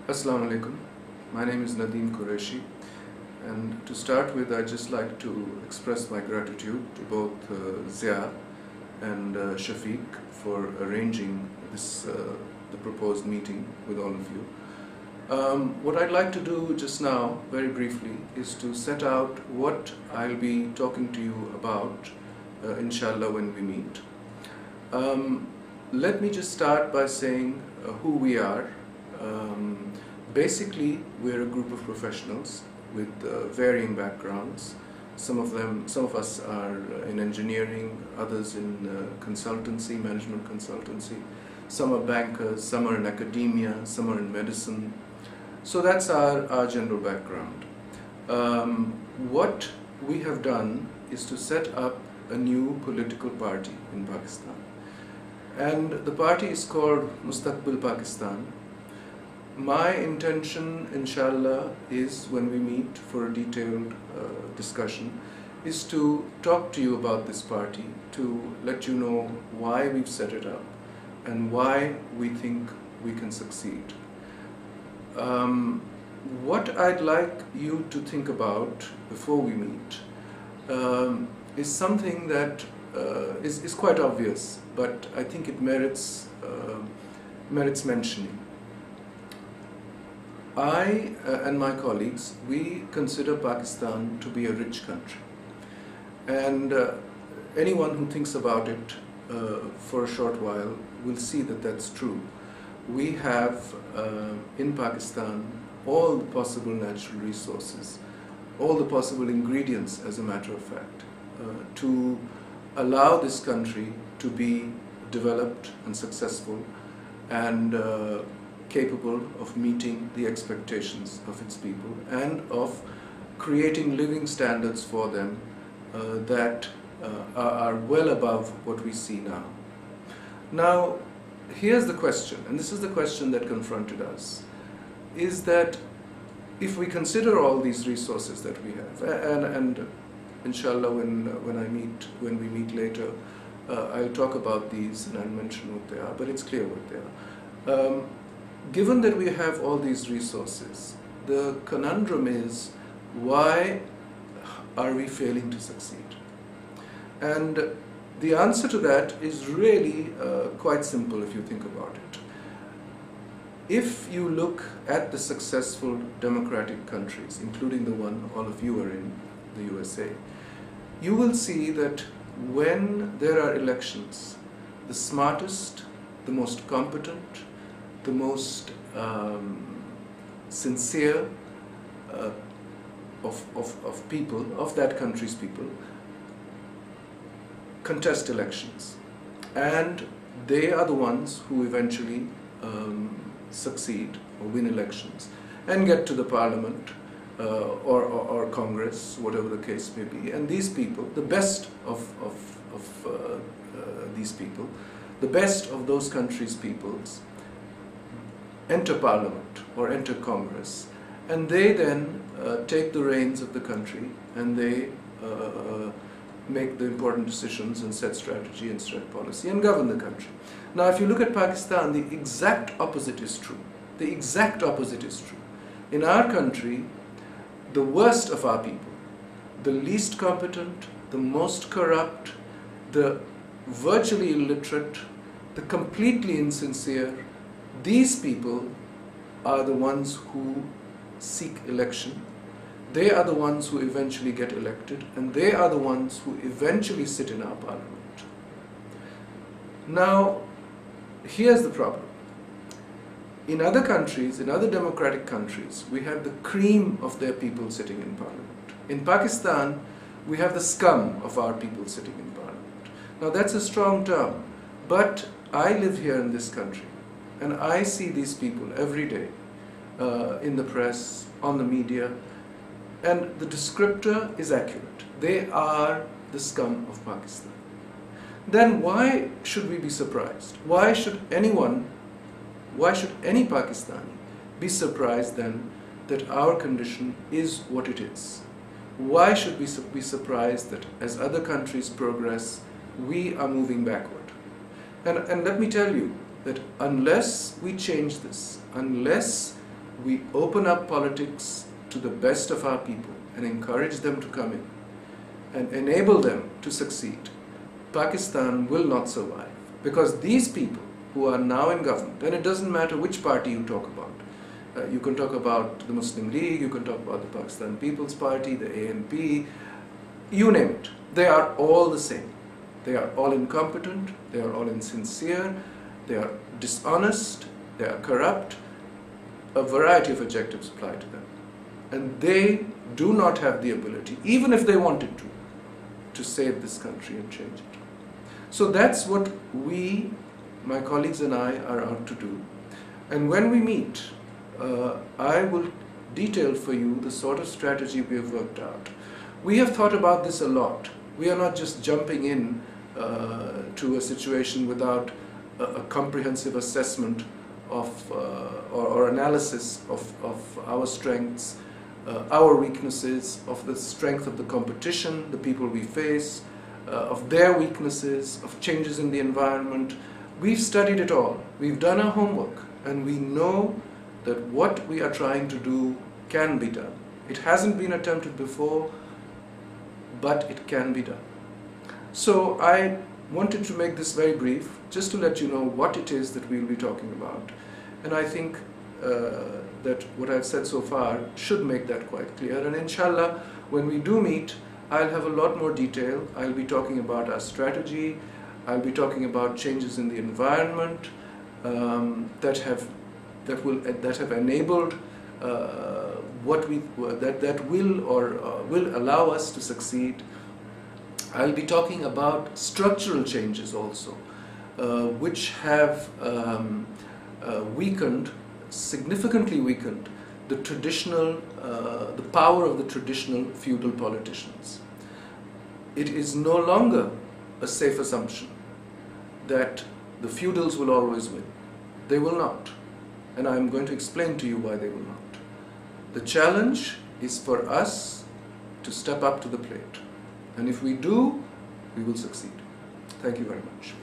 Assalamu alaikum. My name is Nadeem Qureshi, and to start with, I'd just like to express my gratitude to both Zia and Shafiq for arranging this the proposed meeting with all of you. What I'd like to do just now, very briefly, is to set out what I'll be talking to you about, inshallah, when we meet. Let me just start by saying who we are. Basically, we're a group of professionals with varying backgrounds. Some of us are in engineering, others in consultancy, management consultancy. Some are bankers, some are in academia, some are in medicine. So that's our general background. What we have done is to set up a new political party in Pakistan. And the party is called Mustaqbil Pakistan. My intention, inshallah, is when we meet for a detailed discussion, is to talk to you about this party, to let you know why we've set it up and why we think we can succeed. What I'd like you to think about before we meet is something that is quite obvious, but I think it merits mentioning. I and my colleagues, we consider Pakistan to be a rich country, and anyone who thinks about it for a short while will see that that's true. We have in Pakistan all the possible natural resources, all the possible ingredients, as a matter of fact, to allow this country to be developed and successful and capable of meeting the expectations of its people and of creating living standards for them that are well above what we see now. Now, here's the question, and this is the question that confronted us, is that if we consider all these resources that we have, and inshallah when we meet later, I'll talk about these and I'll mention what they are, but it's clear what they are. Given that we have all these resources, the conundrum is, why are we failing to succeed? And the answer to that is really quite simple if you think about it. If you look at the successful democratic countries, including the one all of you are in, the USA, you will see that when there are elections, the smartest, the most competent, the most sincere of people, of that country's people, contest elections. And they are the ones who eventually succeed or win elections and get to the parliament or Congress, whatever the case may be. And these people, the best of these people, the best of those countries' peoples, enter parliament or enter Congress, and they then take the reins of the country and they make the important decisions and set strategy and set policy and govern the country. Now, if you look at Pakistan, the exact opposite is true. The exact opposite is true. In our country, the worst of our people, the least competent, the most corrupt, the virtually illiterate, the completely insincere, these people are the ones who seek election. They are the ones who eventually get elected, and they are the ones who eventually sit in our parliament. Now, here's the problem. In other countries, in other democratic countries, we have the cream of their people sitting in parliament. In Pakistan, we have the scum of our people sitting in parliament. Now, that's a strong term, but I live here in this country, and I see these people every day in the press, on the media, and the descriptor is accurate. They are the scum of Pakistan. Then why should we be surprised? Why should any Pakistani be surprised then that our condition is what it is? Why should we be surprised that as other countries progress, we are moving backward? And let me tell you that unless we change this, unless we open up politics to the best of our people and encourage them to come in and enable them to succeed, Pakistan will not survive. Because these people who are now in government, and it doesn't matter which party you talk about, you can talk about the Muslim League, you can talk about the Pakistan People's Party, the ANP, you name it, they are all the same. They are all incompetent, they are all insincere, they are dishonest, they are corrupt. A variety of adjectives apply to them. And they do not have the ability, even if they wanted to save this country and change it. So that's what we, my colleagues and I, are out to do. And when we meet, I will detail for you the sort of strategy we have worked out. We have thought about this a lot. We are not just jumping in to a situation without a comprehensive assessment of or analysis of our strengths, our weaknesses, of the strength of the competition, the people we face, of their weaknesses, of changes in the environment. We've studied it all. We've done our homework, and we know that what we are trying to do can be done. It hasn't been attempted before, but it can be done. So I wanted to make this very brief, just to let you know what it is that we'll be talking about. And I think that what I've said so far should make that quite clear. And inshallah, when we do meet, I'll have a lot more detail. I'll be talking about our strategy. I'll be talking about changes in the environment that have enabled that will allow us to succeed. I'll be talking about structural changes also, which have significantly weakened the traditional, the power of the traditional feudal politicians. It is no longer a safe assumption that the feudals will always win. They will not. And I'm going to explain to you why they will not. The challenge is for us to step up to the plate. And if we do, we will succeed. Thank you very much.